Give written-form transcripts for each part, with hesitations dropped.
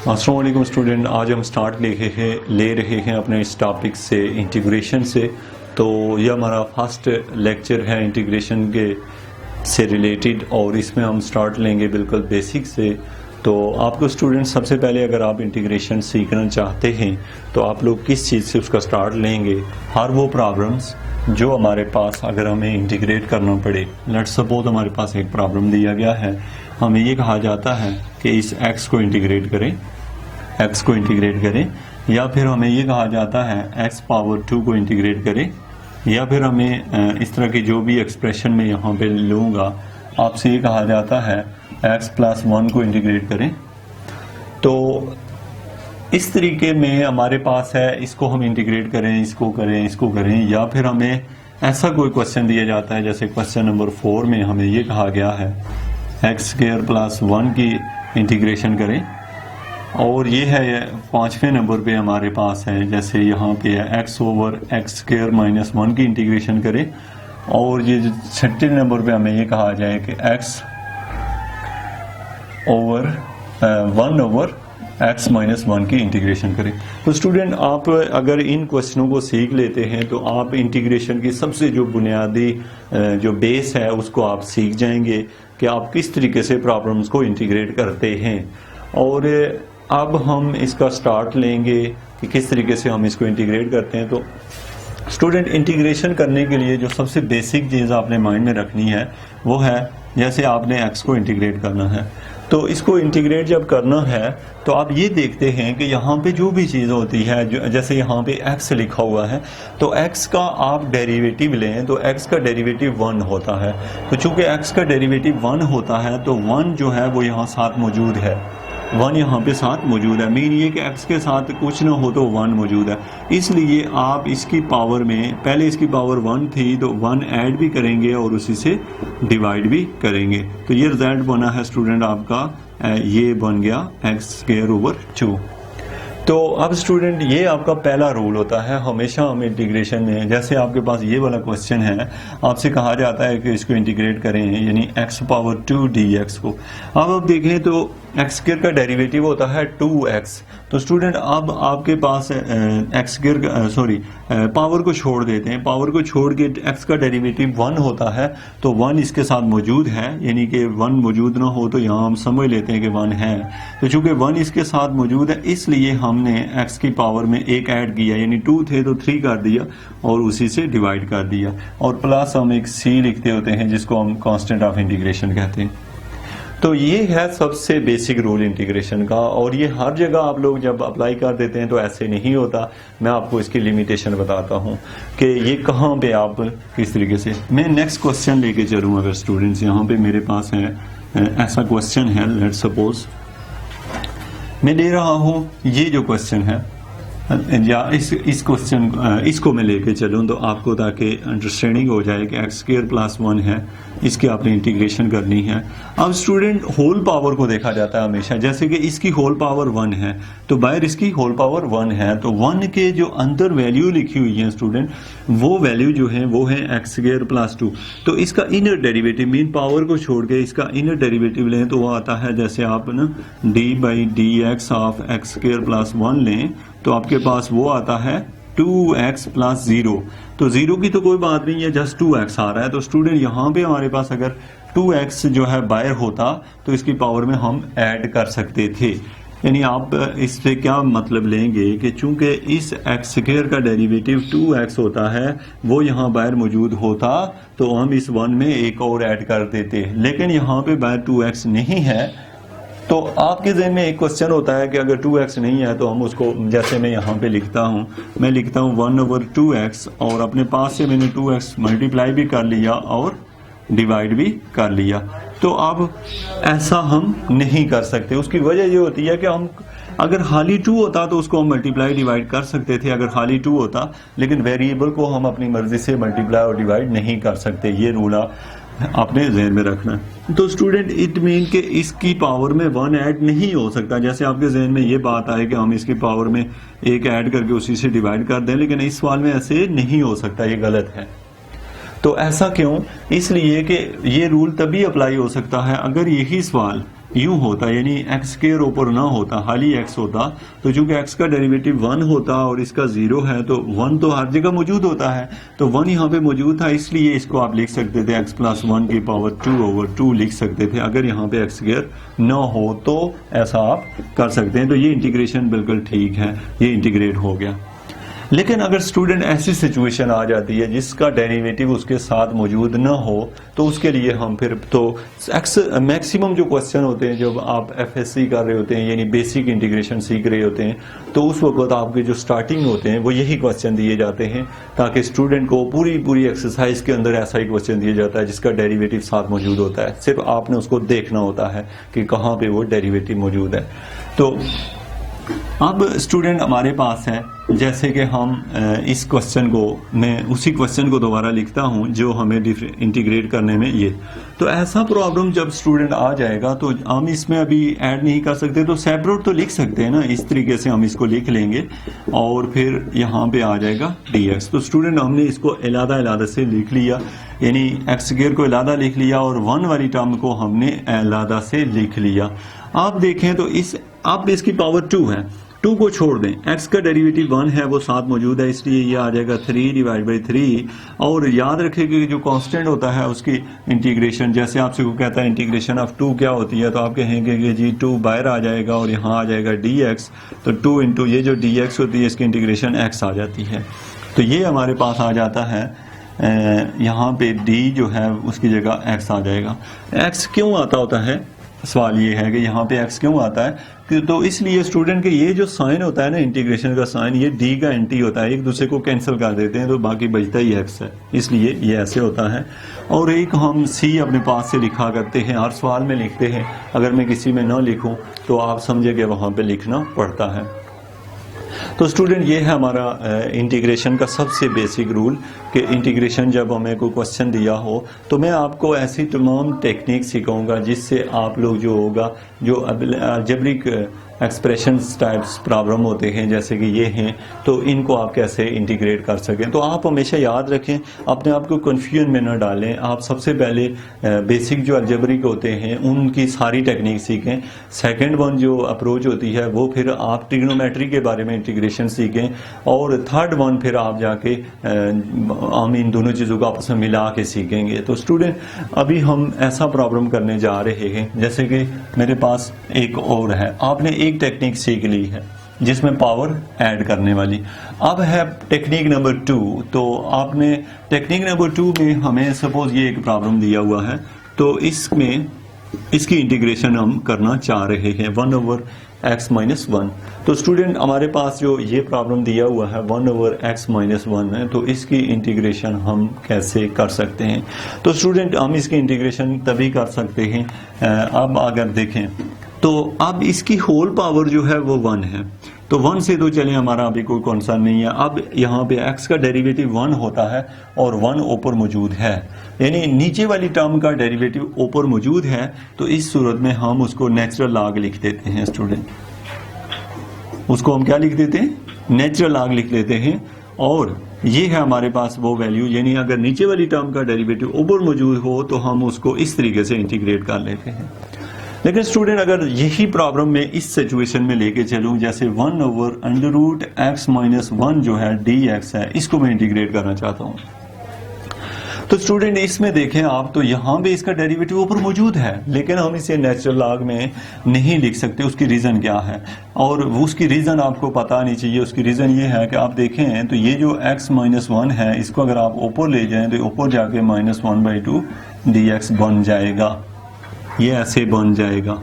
अस्सलाम वालेकुम स्टूडेंट, आज हम ले रहे हैं अपने इस टॉपिक से इंटीग्रेशन से। तो यह हमारा फर्स्ट लेक्चर है इंटीग्रेशन के से रिलेटेड और इसमें हम स्टार्ट लेंगे बिल्कुल बेसिक से। तो आपको स्टूडेंट सबसे पहले अगर आप इंटीग्रेशन सीखना चाहते हैं तो आप लोग किस चीज़ से उसका स्टार्ट लेंगे। हर वो प्रॉब्लम्स जो हमारे पास अगर हमें इंटीग्रेट करना पड़े, लेट्स सपोज हमारे पास एक प्रॉब्लम दिया गया है, हमें ये कहा जाता है कि इस x को इंटीग्रेट करें, या फिर हमें ये कहा जाता है x पावर 2 को इंटीग्रेट करें, या फिर हमें इस तरह की जो भी एक्सप्रेशन मैं यहाँ पे लूँगा आपसे ये कहा जाता है x प्लस 1 को इंटीग्रेट करें। तो इस तरीके में हमारे पास है, इसको हम इंटीग्रेट करें, इसको करें, या फिर हमें ऐसा कोई क्वेश्चन दिया जाता है जैसे क्वेश्चन नंबर 4 में हमें ये कहा गया है x स्क्वायर प्लस 1 की इंटीग्रेशन करें। और ये है 5वें नंबर पे हमारे पास है, जैसे यहाँ पे है x over x square minus 1 की इंटीग्रेशन करें। और ये 6वें नंबर पे हमें ये कहा जाए कि x over 1 over x minus 1 की इंटीग्रेशन करें। तो स्टूडेंट आप अगर इन क्वेश्चनों को सीख लेते हैं तो आप इंटीग्रेशन की सबसे जो बुनियादी जो बेस है उसको आप सीख जाएंगे कि आप किस तरीके से प्रॉब्लम्स को इंटीग्रेट करते हैं। और अब हम इसका स्टार्ट लेंगे कि किस तरीके से हम इसको इंटीग्रेट करते हैं। तो स्टूडेंट इंटीग्रेशन करने के लिए जो सबसे बेसिक चीज़ आपने माइंड में रखनी है वो है, जैसे आपने x को इंटीग्रेट करना है तो इसको इंटीग्रेट जब करना है तो आप ये देखते हैं कि यहाँ पे जो भी चीज़ होती है, जैसे यहाँ पे x लिखा हुआ है तो x का आप डेरिवेटिव लें तो x का डेरिवेटिव 1 होता है। तो चूंकि x का डेरिवेटिव 1 होता है तो 1 जो है वो यहाँ साथ मौजूद है, 1 यहाँ पे साथ मौजूद है। मीन ये कि x के साथ कुछ ना हो तो 1 मौजूद है, इसलिए आप इसकी पावर में पहले इसकी पावर 1 थी तो 1 ऐड भी करेंगे और उसी से डिवाइड भी करेंगे। तो ये रिजल्ट बना है स्टूडेंट आपका, ये बन गया x स्क्वायर ओवर 2। तो अब स्टूडेंट ये आपका पहला रूल होता है हमेशा हम इंटीग्रेशन में, जैसे आपके पास ये वाला क्वेश्चन है, आपसे कहा जाता है कि इसको इंटीग्रेट करें यानी x पावर 2 dx को। अब आप देखें तो x स्क्वायर का डेरिवेटिव होता है 2x। तो स्टूडेंट अब आपके पास x स्क्वायर पावर को छोड़ देते हैं, पावर को छोड़ के x का डेरिवेटिव 1 होता है तो 1 इसके साथ मौजूद है, यानी कि 1 मौजूद ना हो तो यहाँ हम समझ लेते हैं कि 1 है। तो चूंकि 1 इसके साथ मौजूद है इसलिए हमने x की पावर में 1 ऐड किया, यानी 2 थे तो 3 कर दिया और उसी से डिवाइड कर दिया, और प्लस हम एक c लिखते होते हैं जिसको हम कांस्टेंट ऑफ इंटीग्रेशन कहते हैं। तो ये है सबसे बेसिक रूल इंटीग्रेशन का, और ये हर जगह आप लोग जब अप्लाई कर देते हैं तो ऐसे नहीं होता। मैं आपको इसकी लिमिटेशन बताता हूँ कि ये कहाँ पे आप किस तरीके से। मैं नेक्स्ट क्वेश्चन लेके चलूँ, अगर स्टूडेंट्स यहाँ पे मेरे पास है ऐसा क्वेश्चन है, लेट्स सपोज मैं ले रहा हूँ ये जो क्वेश्चन है, या इस क्वेश्चन इसको मैं लेके चलूँ तो आपको ताकि अंडरस्टैंडिंग हो जाए कि x स्क्वायर प्लस 1 है, इसकी आपने इंटीग्रेशन करनी है। अब स्टूडेंट होल पावर को देखा जाता है हमेशा, जैसे कि इसकी होल पावर 1 है तो बाहर इसकी होल पावर 1 है, तो 1 के जो अंदर वैल्यू लिखी हुई है स्टूडेंट वो वैल्यू जो है वो है x स्क्वायर प्लस 2। तो इसका इनर डेरिवेटिव मीन पावर को छोड़ के इसका इनर डेरिवेटिव लें तो वो आता है, जैसे आप ना d/dx of x square plus 1 लें तो आपके पास वो आता है 2x प्लस 0। तो 0 की तो कोई बात नहीं है, जस्ट 2x आ रहा है। तो स्टूडेंट यहाँ पे हमारे पास अगर 2x जो है बाहर होता तो इसकी पावर में हम ऐड कर सकते थे। यानी आप इससे क्या मतलब लेंगे कि चूंकि इस x स्क्वायर का डेरिवेटिव 2x होता है वो यहाँ बाहर मौजूद होता तो हम इस 1 में एक और ऐड कर देते, लेकिन यहाँ पे बाहर 2x नहीं है। तो आपके ज़हन में एक क्वेश्चन होता है कि अगर 2x नहीं है तो हम उसको, जैसे मैं यहाँ पे लिखता हूँ 1 ओवर 2x और अपने पास से मैंने 2x मल्टीप्लाई भी कर लिया और डिवाइड भी कर लिया। तो अब ऐसा हम नहीं कर सकते, उसकी वजह ये होती है कि हम अगर खाली 2 होता तो उसको हम मल्टीप्लाई डिवाइड कर सकते थे अगर खाली 2 होता, लेकिन वेरिएबल को हम अपनी मर्जी से मल्टीप्लाई और डिवाइड नहीं कर सकते। ये रूल आपने जहन में रखना है। तो स्टूडेंट इट मीन कि इसकी पावर में 1 ऐड नहीं हो सकता। जैसे आपके जहन में ये बात आए कि हम इसकी पावर में 1 ऐड करके उसी से डिवाइड कर दें, लेकिन इस सवाल में ऐसे नहीं हो सकता, ये गलत है। तो ऐसा क्यों? इसलिए कि ये रूल तभी अप्लाई हो सकता है अगर यही सवाल यूं होता, यानी एक्स स्क्वायर ऊपर ना होता, खाली एक्स होता, तो चूंकि एक्स का डेरिवेटिव 1 होता और इसका 0 है तो 1 तो हर जगह मौजूद होता है, तो 1 यहाँ पे मौजूद था, इसलिए इसको आप लिख सकते थे x प्लस 1 की पावर 2/2 लिख सकते थे। अगर यहाँ पे एक्स स्क्वायर न हो तो ऐसा आप कर सकते हैं। तो ये इंटीग्रेशन बिल्कुल ठीक है, ये इंटीग्रेट हो गया। लेकिन अगर स्टूडेंट ऐसी सिचुएशन आ जाती है जिसका डेरिवेटिव उसके साथ मौजूद न हो, तो उसके लिए हम फिर तो मैक्सिमम जो क्वेश्चन होते हैं जब आप एफएससी कर रहे होते हैं, यानी बेसिक इंटीग्रेशन सीख रहे होते हैं, तो उस वक्त आपके जो स्टार्टिंग होते हैं वो यही क्वेश्चन दिए जाते हैं, ताकि स्टूडेंट को पूरी एक्सरसाइज के अंदर ऐसा ही क्वेश्चन दिया जाता है जिसका डेरिवेटिव साथ मौजूद होता है। सिर्फ आपने उसको देखना होता है कि कहाँ पे वो डेरिवेटिव मौजूद है। तो अब स्टूडेंट हमारे पास है, जैसे कि हम इस क्वेश्चन को, मैं उसी क्वेश्चन को दोबारा लिखता हूं जो हमें इंटीग्रेट करने में ये, तो ऐसा प्रॉब्लम जब स्टूडेंट आ जाएगा तो हम इसमें अभी ऐड नहीं कर सकते, तो सेपरेट तो लिख सकते हैं ना, इस तरीके से हम इसको लिख लेंगे और फिर यहाँ पे आ जाएगा dx। तो स्टूडेंट हमने इसको अलग से लिख लिया, यानी एक्स स्क्वायर को अलग लिख लिया और 1 वाली टर्म को हमने अलग से लिख लिया। आप देखें तो अब इसकी पावर 2 है, 2 को छोड़ दें, x का डेरिवेटिव 1 है वो साथ मौजूद है, इसलिए ये आ जाएगा 3/3। और याद रखें कि जो कांस्टेंट होता है उसकी इंटीग्रेशन, जैसे आपसे को कहता है इंटीग्रेशन ऑफ 2 क्या होती है, तो आप कहेंगे कि जी 2 बाहर आ जाएगा और यहाँ आ जाएगा dx, तो 2 इंटू ये जो dx होती है इसकी इंटीग्रेशन x आ जाती है। तो ये हमारे पास आ जाता है, यहाँ पे d जो है उसकी जगह x आ जाएगा। x क्यों आता होता है, सवाल ये है कि यहाँ पे x क्यों आता है, तो इसलिए स्टूडेंट के ये जो साइन होता है ना, इंटीग्रेशन का साइन, ये d का एंटी होता है, एक दूसरे को कैंसिल कर देते हैं तो बाकी बचता ही x है, इसलिए ये ऐसे होता है। और एक हम c अपने पास से लिखा करते हैं, हर सवाल में लिखते हैं, अगर मैं किसी में ना लिखूं तो आप समझे कि वहाँ पे लिखना पड़ता है। तो स्टूडेंट ये है हमारा इंटीग्रेशन का सबसे बेसिक रूल, कि इंटीग्रेशन जब हमें कोई क्वेश्चन दिया हो तो मैं आपको ऐसी तमाम टेक्निक सिखाऊंगा जिससे आप लोग जो होगा, जो अलजेब्रिक एक्सप्रेशंस टाइप्स प्रॉब्लम होते हैं जैसे कि ये हैं, तो इनको आप कैसे इंटीग्रेट कर सकें। तो आप हमेशा याद रखें, अपने आप को कन्फ्यूजन में न डालें। आप सबसे पहले बेसिक जो अलजेब्रिक होते हैं उनकी सारी टेक्निक सीखें। सेकंड वन जो अप्रोच होती है वो फिर आप ट्रिग्नोमेट्री के बारे में इंटीग्रेशन सीखें, और थर्ड वन फिर आप जाके हम इन दोनों चीज़ों को आपस में मिला के सीखेंगे। तो स्टूडेंट अभी हम ऐसा प्रॉब्लम करने जा रहे हैं, जैसे कि मेरे पास एक और है, आपने एक टेक्निक सीख ली है जिसमें पावर ऐड करने वाली। अब है टेक्निक नंबर 2। तो आपने टेक्निक नंबर 2 में हमें सपोज ये एक प्रॉब्लम दिया हुआ है, तो इसमें इसकी इंटीग्रेशन हम करना चाह रहे हैं 1/x-1। तो स्टूडेंट हमारे पास जो ये प्रॉब्लम दिया हुआ है 1/x-1 है, तो इसकी इंटीग्रेशन हम कैसे कर सकते हैं। तो स्टूडेंट हम इसकी इंटीग्रेशन तभी कर सकते हैं, अब अगर देखें तो अब इसकी होल पावर जो है वो 1 है, तो 1 से तो चले हमारा अभी कोई कंसर्न नहीं है। अब यहाँ पे x का डेरिवेटिव 1 होता है और 1 ऊपर मौजूद है, यानी नीचे वाली टर्म का डेरिवेटिव ऊपर मौजूद है, तो इस सूरत में हम उसको नेचुरल लॉग लिख देते हैं। स्टूडेंट उसको हम क्या लिख देते हैं, नेचुरल लॉग लिख लेते हैं, और ये है हमारे पास वो वैल्यू, यानी अगर नीचे वाली टर्म का डेरिवेटिव ऊपर मौजूद हो तो हम उसको इस तरीके से इंटीग्रेट कर लेते हैं। लेकिन स्टूडेंट अगर यही प्रॉब्लम में इस सिचुएशन में लेके चलूं, जैसे 1/√x-1 जो है dx है, इसको मैं इंटीग्रेट करना चाहता हूं, तो स्टूडेंट इसमें देखें आप, तो यहां पे इसका डेरिवेटिव ऊपर मौजूद है, लेकिन हम इसे नेचुरल लॉग में नहीं लिख सकते। उसकी रीजन क्या है, और उसकी रीजन आपको पता नहीं चाहिए। उसकी रीजन ये है कि आप देखें तो ये जो x-1 है, इसको अगर आप ऊपर ले जाएं तो ऊपर जाके -1/2 dx बन जाएगा, ये ऐसे बन जाएगा।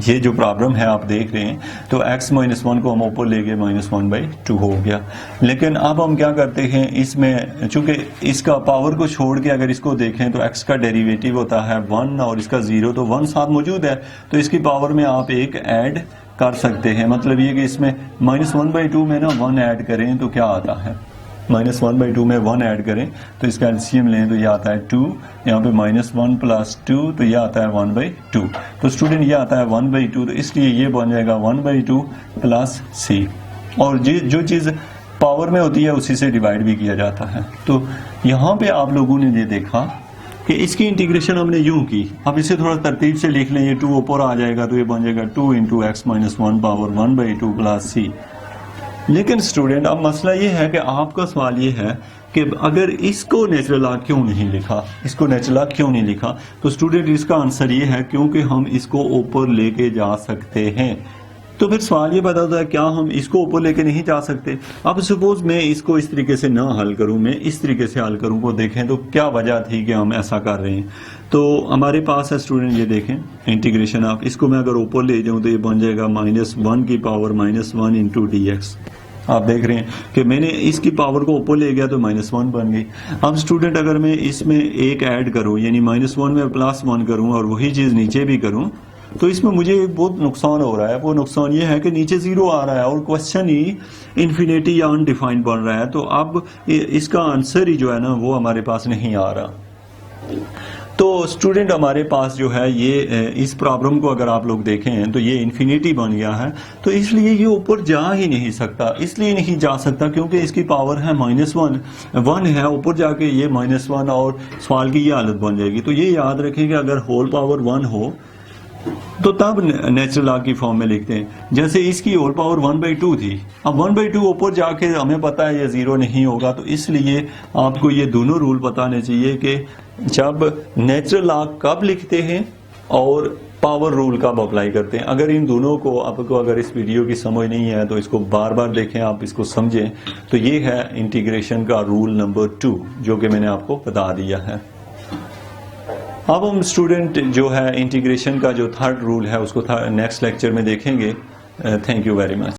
ये जो प्रॉब्लम है आप देख रहे हैं, तो x-1 को हम ऊपर ले गए, -1/2 हो गया। लेकिन अब हम क्या करते हैं, इसमें चूंकि इसका पावर को छोड़ के अगर इसको देखें तो x का डेरिवेटिव होता है 1 और इसका 0, तो 1 साथ मौजूद है, तो इसकी पावर में आप एक ऐड कर सकते हैं। मतलब ये कि इसमें -1/2 में ना 1 ऐड करें तो क्या आता है, -1/2 में 1 ऐड करें तो इसका एलसीएम लें तो ये आता है 2, यहाँ पे -1 + 2 तो ये आता है 1/2। तो स्टूडेंट ये आता है 1/2, तो इसलिए ये बन जाएगा 1/2 + c, और जो चीज़ पावर में होती है उसी से डिवाइड भी किया जाता है। तो यहाँ पे आप लोगों ने ये देखा कि इसकी इंटीग्रेशन हमने यूं की, अब इसे थोड़ा तरतीब से लिख लें, ये 2 ऊपर आ जाएगा तो ये बन जाएगा 2 into x minus 1 power 1/2 plus c. लेकिन स्टूडेंट अब मसला ये है कि आपका सवाल ये है कि अगर इसको नेचुरल लॉग क्यों नहीं लिखा, इसको नेचुरल लॉग क्यों नहीं लिखा, तो स्टूडेंट इसका आंसर ये है क्योंकि हम इसको ऊपर लेके जा सकते हैं। तो फिर सवाल ये बता होता है क्या हम इसको ऊपर लेके नहीं जा सकते। अब सपोज मैं इसको इस तरीके से ना हल करूं, मैं इस तरीके से हल करूं, को देखें तो क्या वजह थी कि हम ऐसा कर रहे हैं। तो हमारे पास है स्टूडेंट, ये देखें इंटीग्रेशन ऑफ, इसको मैं अगर ऊपर ले जाऊं तो ये बन जाएगा -1 की पावर -1 इंटू डी एक्स। आप देख रहे हैं कि मैंने इसकी पावर को ऊपर ले गया तो -1 बन गई। अब स्टूडेंट अगर मैं इसमें एक ऐड करूं, यानी -1 में +1 करूं और वही चीज नीचे भी करूं, तो इसमें मुझे बहुत नुकसान हो रहा है। वो नुकसान ये है कि नीचे 0 आ रहा है और क्वेश्चन ही इन्फिनिटी या अनडिफाइंड बन रहा है। तो अब इसका आंसर ही जो है ना वो हमारे पास नहीं आ रहा। तो स्टूडेंट हमारे पास जो है ये इस प्रॉब्लम को अगर आप लोग देखें तो ये इन्फिनिटी बन गया है, तो इसलिए ये ऊपर जा ही नहीं सकता। इसलिए नहीं जा सकता क्योंकि इसकी पावर है -1 है, ऊपर जाके ये -1 और सवाल की ये हालत बन जाएगी। तो ये याद रखें कि अगर होल पावर 1 हो तो तब नेचुरल लॉग की फॉर्म में लिखते हैं। जैसे इसकी होल पावर 1/2 थी, अब 1/2 ऊपर जाके हमें पता है ये 0 नहीं होगा, तो इसलिए आपको ये दोनों रूल पता होने चाहिए कि जब नेचुरल लॉग कब लिखते हैं और पावर रूल कब अप्लाई करते हैं। अगर इन दोनों को आपको अगर इस वीडियो की समझ नहीं है तो इसको बार बार देखें, आप इसको समझें। तो ये है इंटीग्रेशन का रूल नंबर 2 जो कि मैंने आपको बता दिया है। अब हम स्टूडेंट जो है इंटीग्रेशन का जो 3rd रूल है उसको नेक्स्ट लेक्चर में देखेंगे। Thank you very much.